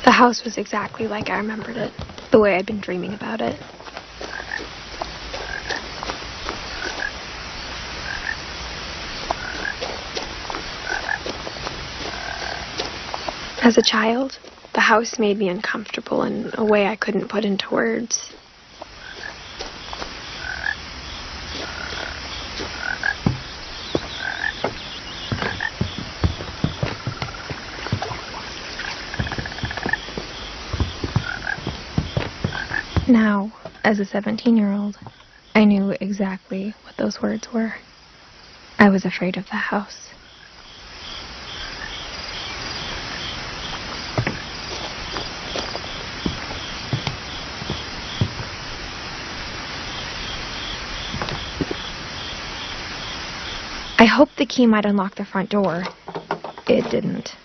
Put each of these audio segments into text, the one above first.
The house was exactly like I remembered it, the way I'd been dreaming about it. As a child, the house made me uncomfortable in a way I couldn't put into words. Now, as a 17-year-old, I knew exactly what those words were. I was afraid of the house. I hoped the key might unlock the front door. It didn't.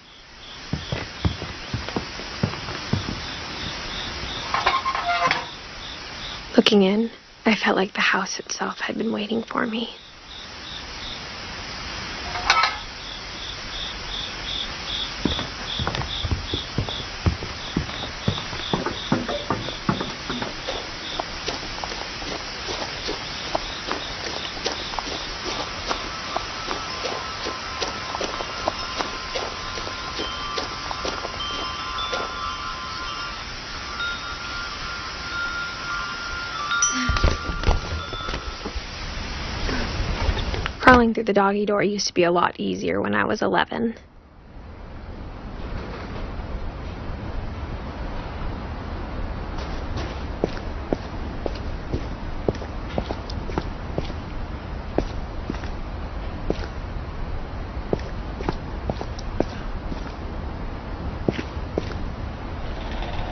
Looking in, I felt like the house itself had been waiting for me. Crawling through the doggy door used to be a lot easier when I was 11.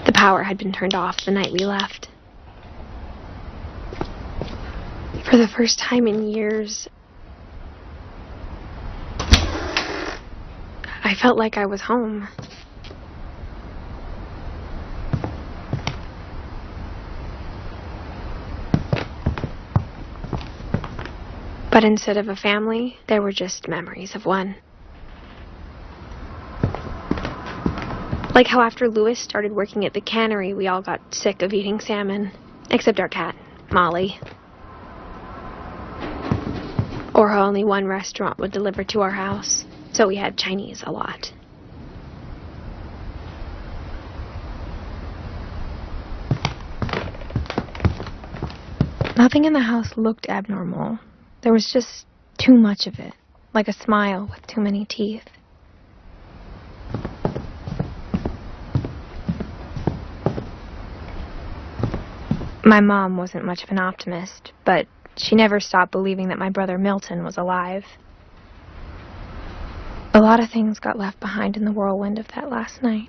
The power had been turned off the night we left. For the first time in years, I felt like I was home. But instead of a family, there were just memories of one. Like how after Louis started working at the cannery, we all got sick of eating salmon. Except our cat, Molly. Or how only one restaurant would deliver to our house. So we had Chinese a lot. Nothing in the house looked abnormal. There was just too much of it, like a smile with too many teeth. My mom wasn't much of an optimist, but she never stopped believing that my brother Milton was alive. A lot of things got left behind in the whirlwind of that last night.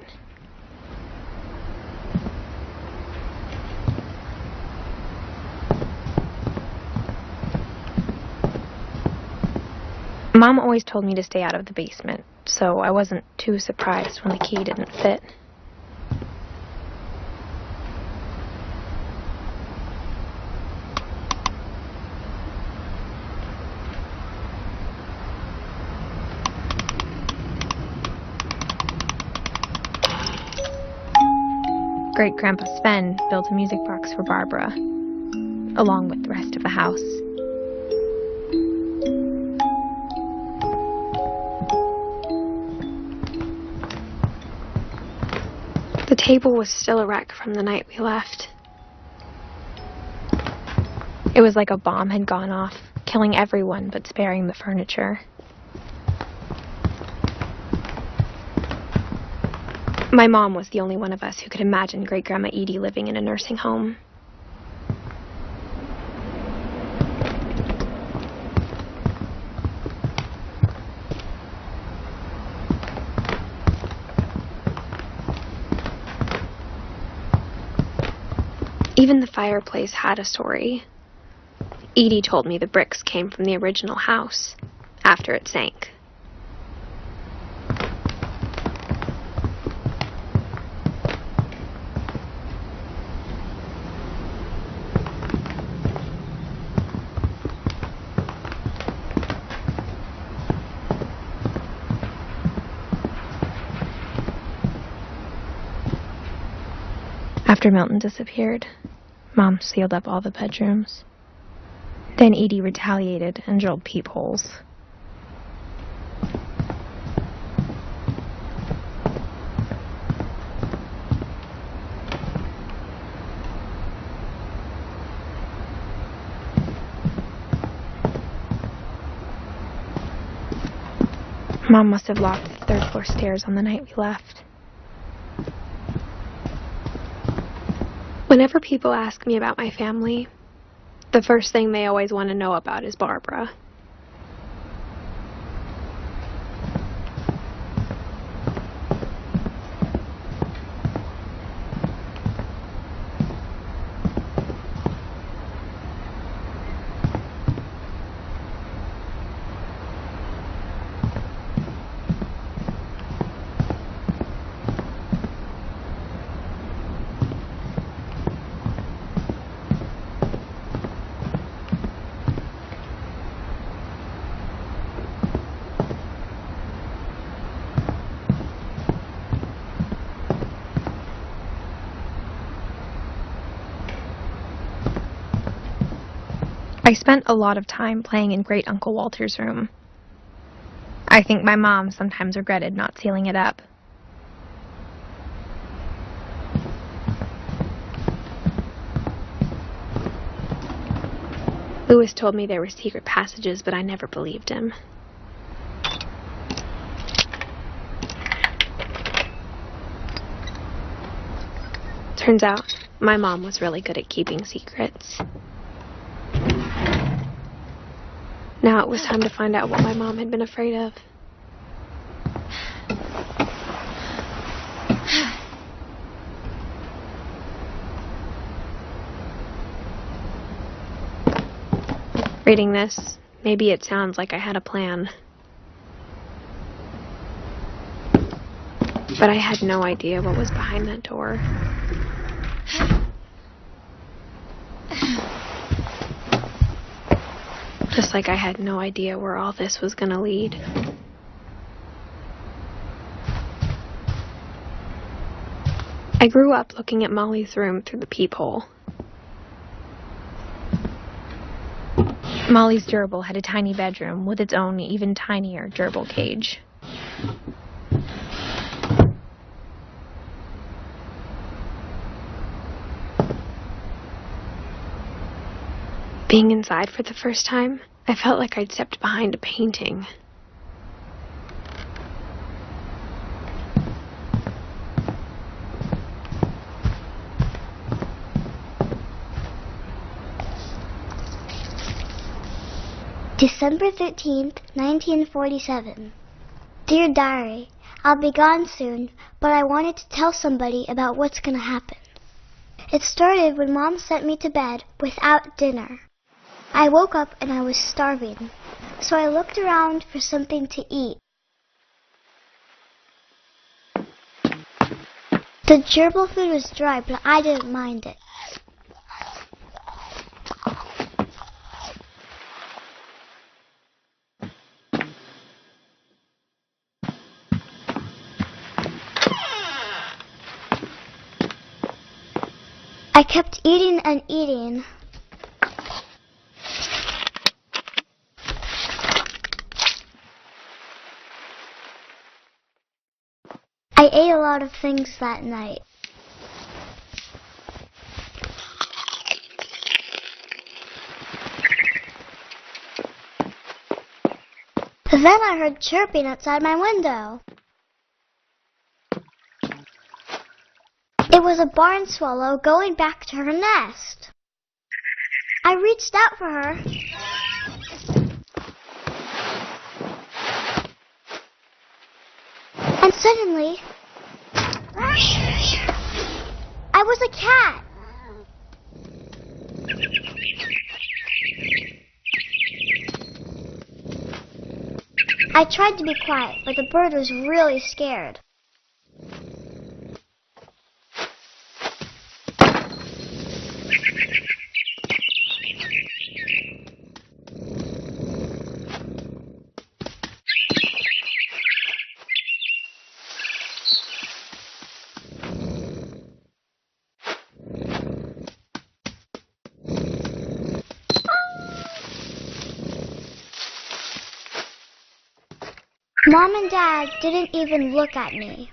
Mom always told me to stay out of the basement, so I wasn't too surprised when the key didn't fit. Great-Grandpa Sven built a music box for Barbara, along with the rest of the house. The table was still a wreck from the night we left. It was like a bomb had gone off, killing everyone but sparing the furniture. My mom was the only one of us who could imagine Great-Grandma Edie living in a nursing home. Even the fireplace had a story. Edie told me the bricks came from the original house, after it sank. After Milton disappeared, Mom sealed up all the bedrooms. Then Edie retaliated and drilled peepholes. Mom must have locked the third-floor stairs on the night we left. Whenever people ask me about my family, the first thing they always want to know about is Barbara. I spent a lot of time playing in Great Uncle Walter's room. I think my mom sometimes regretted not sealing it up. Louis told me there were secret passages, but I never believed him. Turns out, my mom was really good at keeping secrets. Now it was time to find out what my mom had been afraid of. Reading this, maybe it sounds like I had a plan. But I had no idea what was behind that door. Just like I had no idea where all this was going to lead. I grew up looking at Molly's room through the peephole. Molly's gerbil had a tiny bedroom with its own even tinier gerbil cage. Being inside for the first time, I felt like I'd stepped behind a painting. December 13th, 1947. Dear Diary, I'll be gone soon, but I wanted to tell somebody about what's gonna happen. It started when Mom sent me to bed without dinner. I woke up and I was starving, so I looked around for something to eat. The gerbil food was dry, but I didn't mind it. I kept eating and eating. I ate a lot of things that night. Then I heard chirping outside my window. It was a barn swallow going back to her nest. I reached out for her. And suddenly, I was a cat. I tried to be quiet, but the bird was really scared. Mom and Dad didn't even look at me.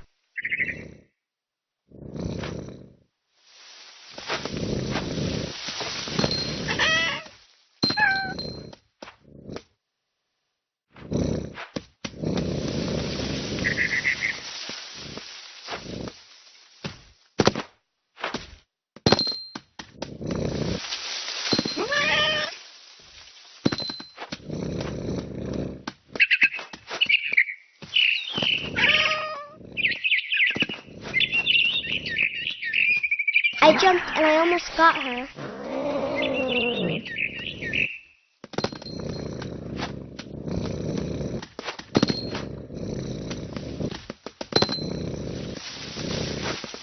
I jumped and I almost got her.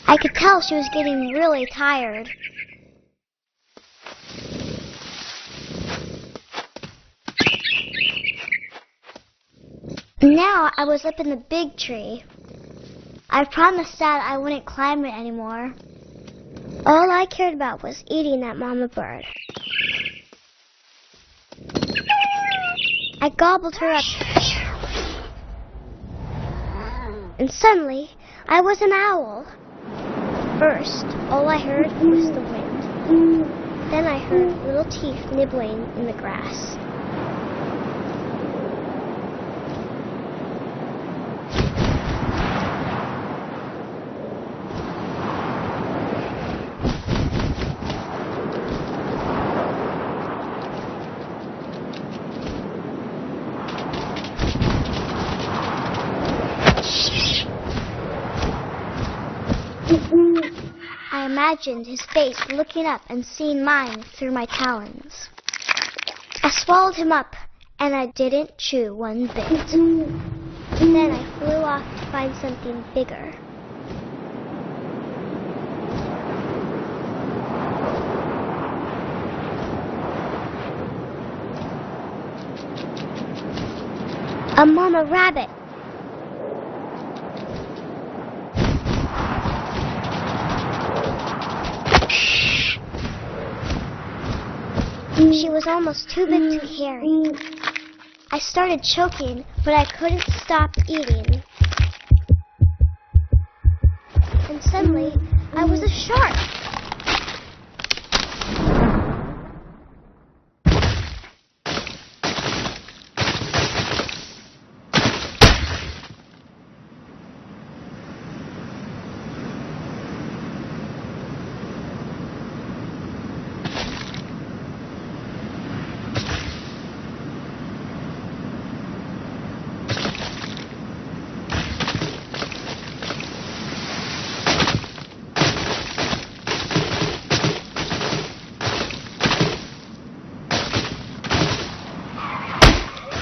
I could tell she was getting really tired. Now I was up in the big tree. I promised Dad I wouldn't climb it anymore. All I cared about was eating that mama bird. I gobbled her up. And suddenly, I was an owl. First, all I heard was the wind. Then I heard little teeth nibbling in the grass. I imagined his face looking up and seeing mine through my talons. I swallowed him up, and I didn't chew one bit. Then I flew off to find something bigger. A mama rabbit. She was almost too big to carry. I started choking, but I couldn't stop eating. And suddenly, I was a shark.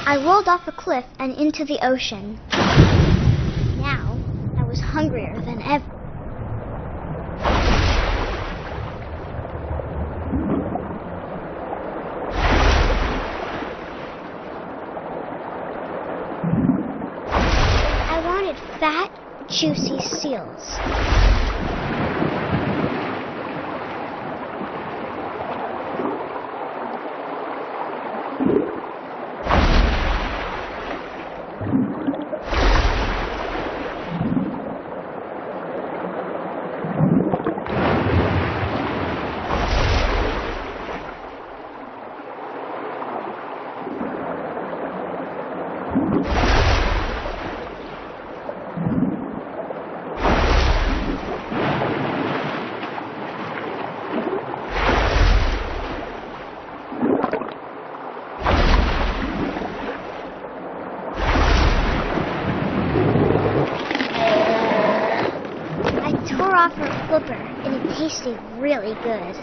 I rolled off a cliff and into the ocean. Now, I was hungrier than ever. I wanted fat, juicy seals. Off her flipper, and it tasted really good.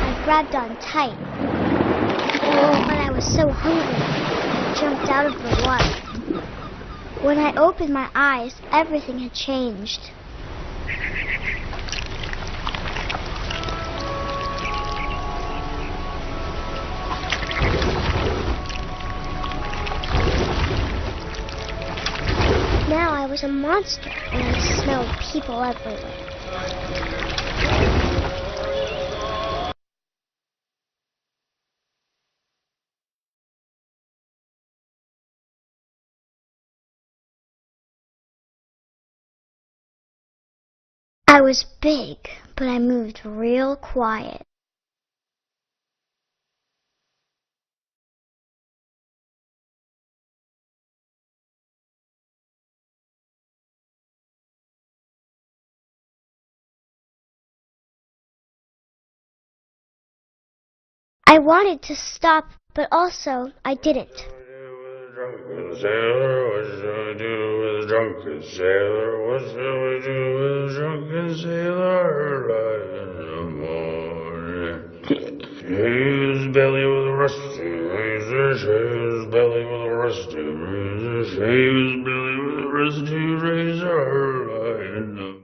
I grabbed on tight. Oh, but I was so hungry, I jumped out of the water. When I opened my eyes, everything had changed. Now I was was a monster, and I smelled people everywhere. I was big, but I moved real quiet. I wanted to stop, but also I didn't. Drunken sailor, what shall we do with a drunken sailor? What shall we do with a drunken sailor early in the morning? His belly with a rusty razor, shave his belly with a rusty razor, shave his belly with a rusty razor early in the morning.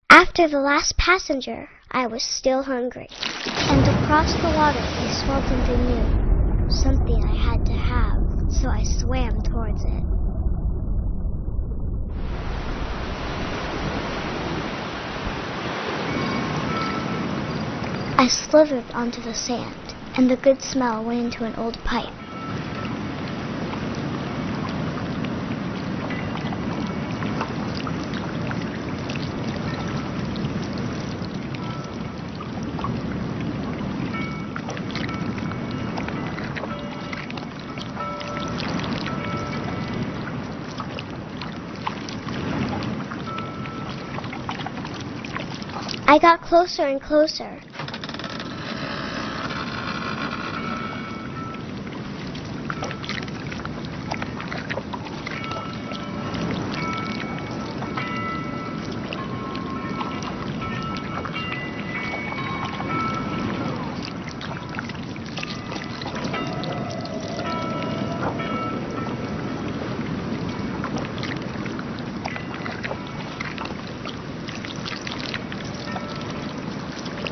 After the last passenger, I was still hungry. And across the water, I smelled something new. Something I had to have, so I swam towards it. I slithered onto the sand, and the good smell went into an old pipe. I got closer and closer.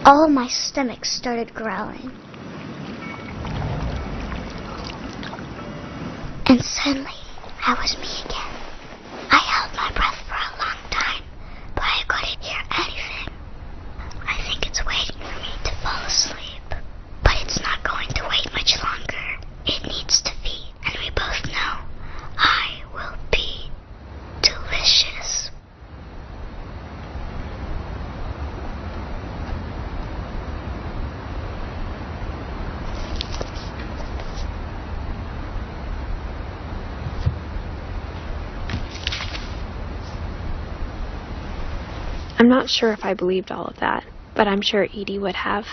All of my stomach started growling. And suddenly, I was me again. I held my breath for a long time, but I couldn't hear anything. I think it's waiting for me to fall asleep. But it's not going to wait much longer. It needs to feed, and we both know I will be delicious. I'm not sure if I believed all of that, but I'm sure Edie would have.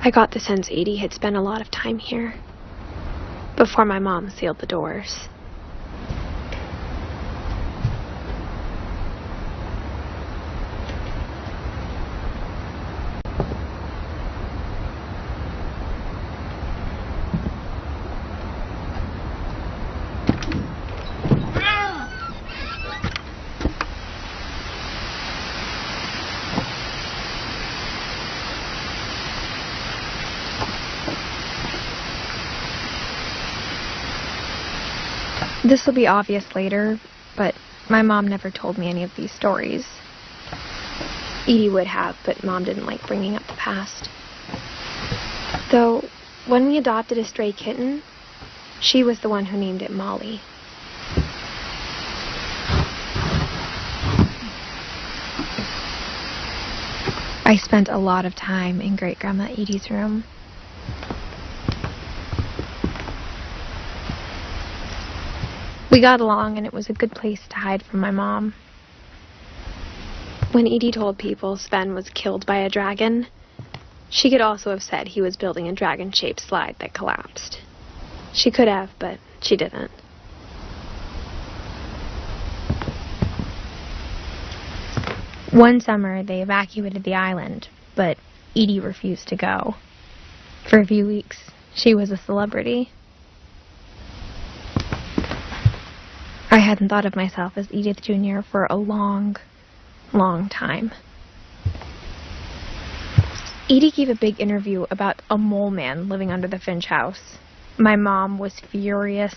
I got the sense Edie had spent a lot of time here, before my mom sealed the doors. This will be obvious later, but my mom never told me any of these stories. Edie would have, but Mom didn't like bringing up the past. Though, when we adopted a stray kitten, she was the one who named it Molly. I spent a lot of time in Great-Grandma Edie's room. We got along, and it was a good place to hide from my mom. When Edie told people Sven was killed by a dragon, she could also have said he was building a dragon-shaped slide that collapsed. She could have, but she didn't. One summer, they evacuated the island, but Edie refused to go. For a few weeks, she was a celebrity. I hadn't thought of myself as Edith Jr. for a long, long time. Edie gave a big interview about a mole man living under the Finch house. My mom was furious.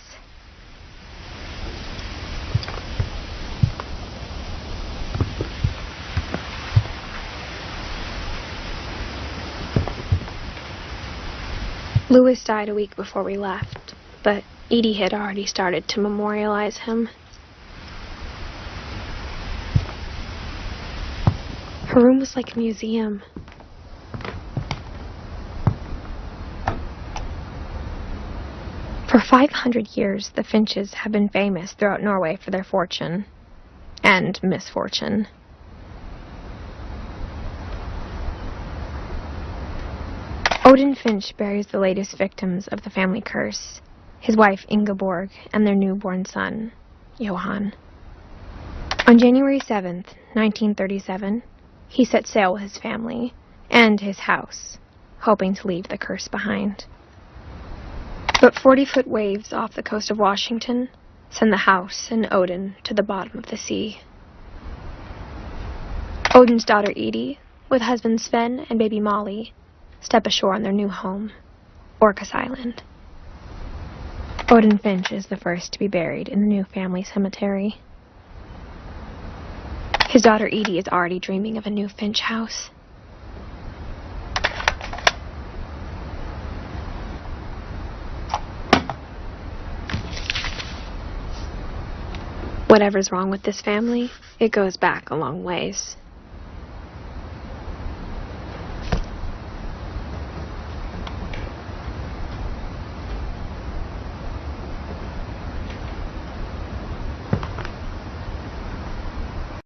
Louis died a week before we left, but Edie had already started to memorialize him. Her room was like a museum. For 500 years, the Finches have been famous throughout Norway for their fortune and misfortune. Odin Finch buries the latest victims of the family curse, his wife Ingeborg and their newborn son, Johan. On January 7th, 1937, he set sail with his family and his house, hoping to leave the curse behind. But 40-foot waves off the coast of Washington send the house and Odin to the bottom of the sea. Odin's daughter Edie, with husband Sven and baby Molly, step ashore on their new home, Orcas Island. Odin Finch is the first to be buried in the new family cemetery. His daughter Edie is already dreaming of a new Finch house. Whatever's wrong with this family, it goes back a long ways.